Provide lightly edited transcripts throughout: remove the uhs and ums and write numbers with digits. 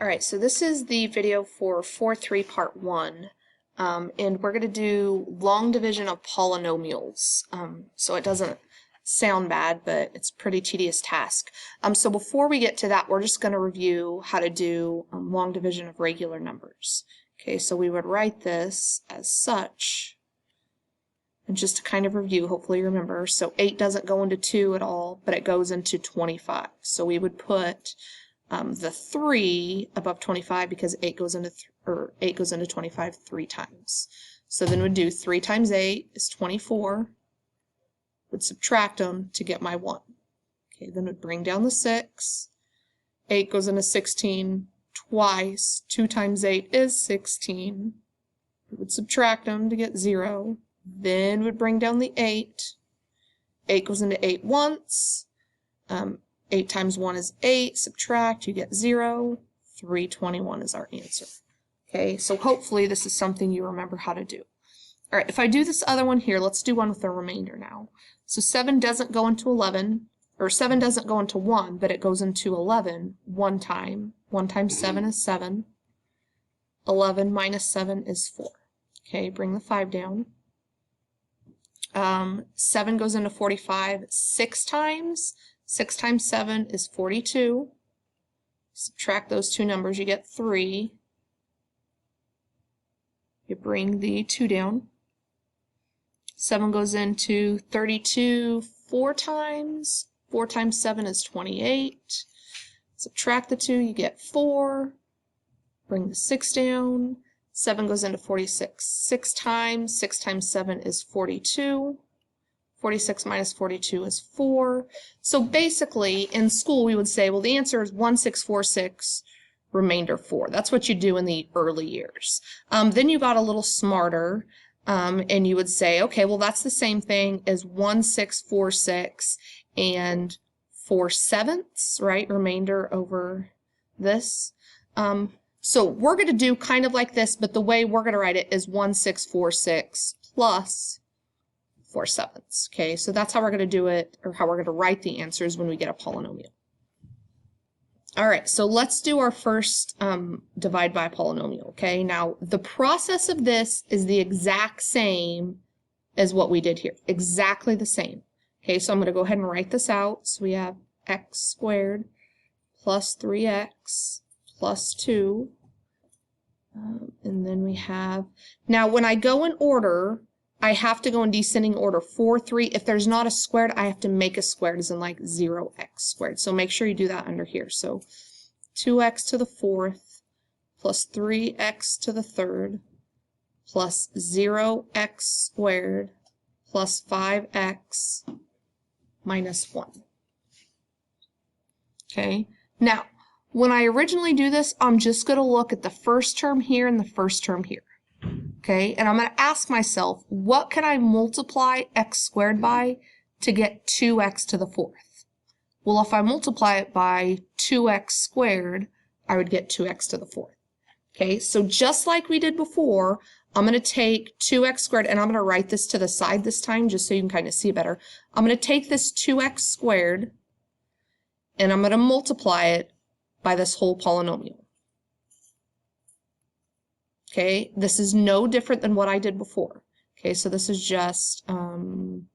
Alright, so this is the video for 4.3 part 1, and we're going to do long division of polynomials. So it doesn't sound bad, but it's a pretty tedious task. So before we get to that, we're just going to review how to do long division of regular numbers. Okay, so we would write this as such, and just to kind of review, hopefully you remember, so 8 doesn't go into 2 at all, but it goes into 25. So we would put the 3 above 25 because 8 goes into 25 3 times. So then we'd do 3 times 8 is 24. Would subtract them to get my 1. Okay, then we'd bring down the 6. 8 goes into 16 twice. 2 times 8 is 16. We would subtract them to get 0. Then we'd bring down the 8. 8 goes into 8 once. 8 times 1 is 8, subtract, you get 0, 321 is our answer. Okay, so hopefully this is something you remember how to do. Alright, if I do this other one here, let's do one with a remainder now. So 7 doesn't go into 11, or 7 doesn't go into 1, but it goes into 11 one time. 1 times 7 is 7. 11 minus 7 is 4. Okay, bring the 5 down. 7 goes into 45 6 times. 6 times 7 is 42. Subtract those two numbers, you get 3. You bring the 2 down. 7 goes into 32 4 times. 4 times 7 is 28. Subtract the 2, you get 4. Bring the 6 down. 7 goes into 46 6 times. 6 times 7 is 42. 46 minus 42 is 4. So basically, in school, we would say, well, the answer is 1646, remainder 4. That's what you do in the early years. Then you got a little smarter, and you would say, okay, well, that's the same thing as 1646 and 4/7, right? Remainder over this. So we're going to do kind of like this, but the way we're going to write it is 1646 plus 4/7. Okay, so that's how we're going to do it, or how we're going to write the answers when we get a polynomial. All right, so let's do our first divide by polynomial. Okay, now the process of this is the exact same as what we did here, exactly the same. Okay, so I'm going to go ahead and write this out. So we have x squared plus 3x plus 2, and then we have, now when I go in order, I have to go in descending order 4, 3. If there's not a squared, I have to make a squared, as in like 0x squared. So make sure you do that under here. So 2x to the 4th plus 3x to the 3rd plus 0x squared plus 5x minus 1. Okay, now when I originally do this, I'm just going to look at the first term here and the first term here. Okay, and I'm going to ask myself, what can I multiply x squared by to get 2x to the 4th? Well, if I multiply it by 2x squared, I would get 2x to the 4th. Okay, so just like we did before, I'm going to take 2x squared, and I'm going to write this to the side this time just so you can kind of see better. I'm going to take this 2x squared, and I'm going to multiply it by this whole polynomial. Okay, this is no different than what I did before. Okay, so this is just 2x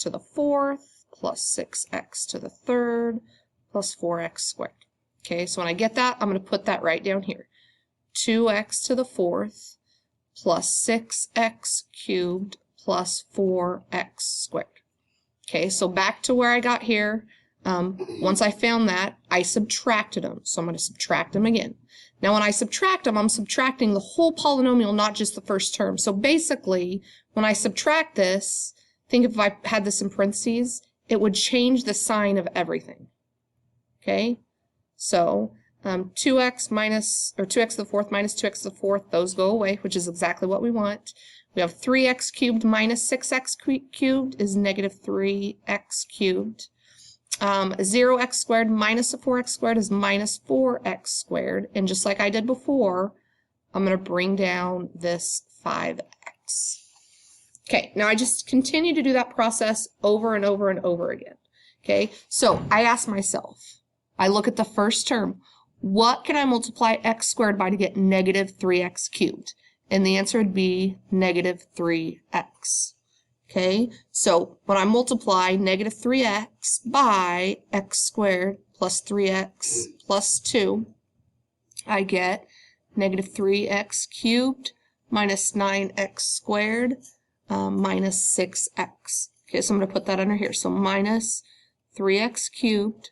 to the 4th plus 6x to the 3rd plus 4x squared. Okay, so when I get that, I'm going to put that right down here. 2x to the 4th plus 6x cubed plus 4x squared. Okay, so back to where I got here. Once I found that, I subtracted them. So I'm going to subtract them again. Now when I subtract them, I'm subtracting the whole polynomial, not just the first term. So basically, when I subtract this, think if I had this in parentheses, it would change the sign of everything. Okay? So 2x minus, or 2x to the 4th minus 2x to the 4th, those go away, which is exactly what we want. We have 3x cubed minus 6x cubed is negative 3x cubed. 0x squared minus a 4x squared is minus 4x squared. And just like I did before, I'm going to bring down this 5x. Okay, now I just continue to do that process over and over and over again. Okay, so I ask myself, I look at the first term, what can I multiply x squared by to get negative 3x cubed? And the answer would be negative 3x. Okay, so when I multiply negative 3x by x squared plus 3x plus 2, I get negative 3x cubed minus 9x squared minus 6x. Okay, so I'm going to put that under here. So minus 3x cubed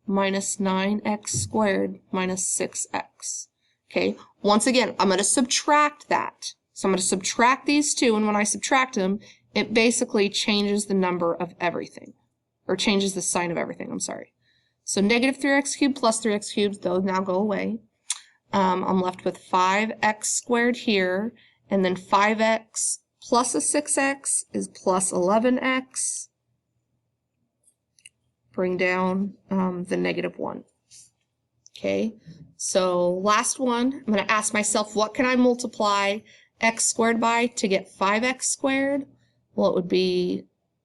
minus 9x squared minus 6x. Okay, once again, I'm going to subtract that. So I'm going to subtract these two, and when I subtract them, it basically changes the number of everything, or changes the sign of everything, I'm sorry. So negative 3x cubed plus 3x cubed, those now go away. I'm left with 5x squared here, and then 5x plus a 6x is plus 11x. Bring down the negative 1. Okay, so last one, I'm going to ask myself, what can I multiply x squared by to get 5x squared? Well, it would be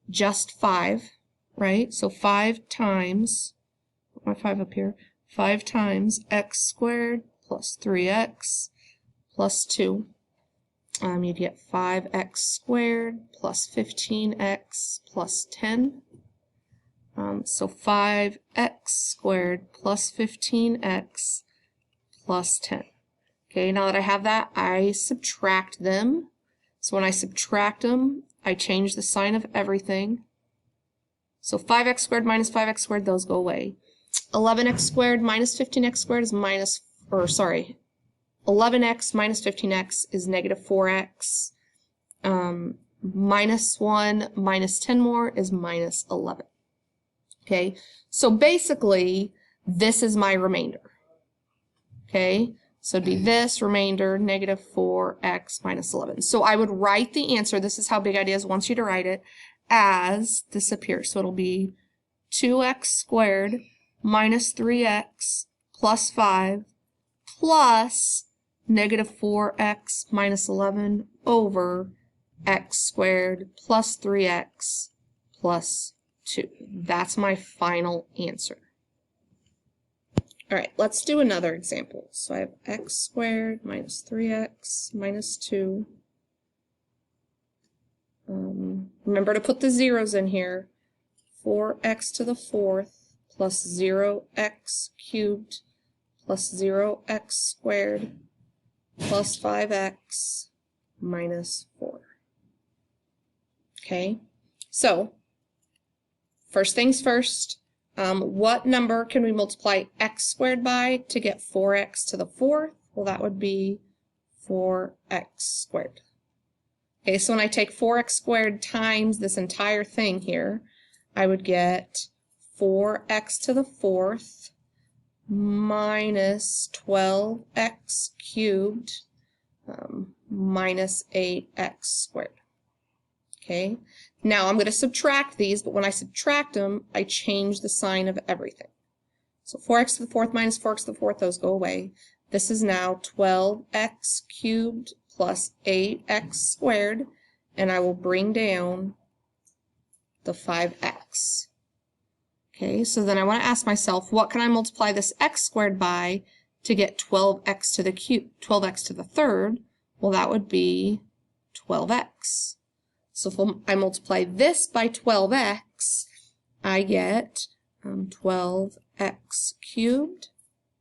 just 5, right? So 5 times, put my 5 up here, 5 times x squared plus 3x plus 2. You'd get 5x squared plus 15x plus 10. So 5x squared plus 15x plus 10. Okay, now that I have that, I subtract them. So when I subtract them, I change the sign of everything. So 5x squared minus 5x squared, those go away. 11x squared minus 15x squared is 11x minus 15x is negative 4x. Minus 1 minus 10 more is minus 11. Okay, so basically, this is my remainder. Okay, so it'd be this remainder, negative 4x minus 11. So I would write the answer, this is how Big Ideas wants you to write it, as this up here. So it'll be 2x squared minus 3x plus 5 plus negative 4x minus 11 over x squared plus 3x plus 2. That's my final answer. All right, let's do another example. So I have x squared minus 3x minus 2. Remember to put the zeros in here. 4x to the 4th plus 0x cubed plus 0x squared plus 5x minus 4. Okay, so first things first, what number can we multiply x squared by to get 4x to the 4th? Well, that would be 4x squared. Okay, so when I take 4x squared times this entire thing here, I would get 4x to the 4th minus 12x cubed minus 8x squared. Okay, now I'm going to subtract these, but when I subtract them, I change the sign of everything. So 4x to the 4th minus 4x to the 4th, those go away. This is now 12x cubed plus 8x squared, and I will bring down the 5x. Okay, so then I want to ask myself, what can I multiply this x squared by to get 12x to the 3rd? Well, that would be 12x. So if I multiply this by 12x, I get 12x cubed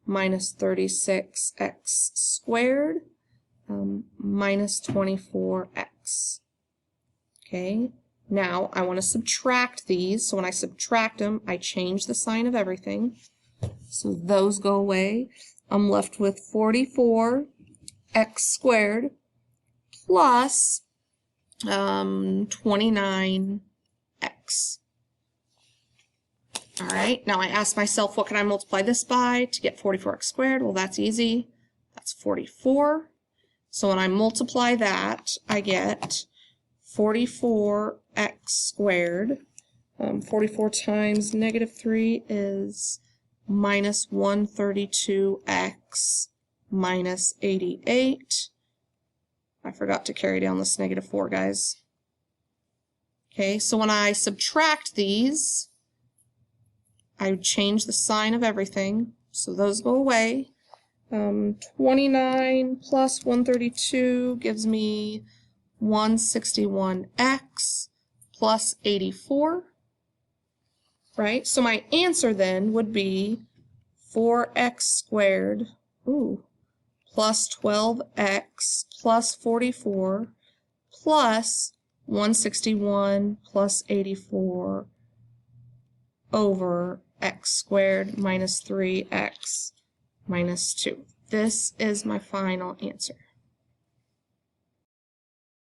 minus 36x squared minus 24x. Okay, now I want to subtract these. So when I subtract them, I change the sign of everything. So those go away. I'm left with 44x squared plus 29x. All right, now I ask myself, what can I multiply this by to get 44x squared? Well, that's easy. That's 44. So when I multiply that, I get 44x squared. 44 times negative 3 is minus 132x minus 88. I forgot to carry down this negative 4, guys. Okay, so when I subtract these, I would change the sign of everything. So those go away. 29 plus 132 gives me 161x plus 84, right? So my answer then would be 4x squared, plus 12x plus 44 plus 161 plus 84 over x squared minus 3x minus 2. This is my final answer.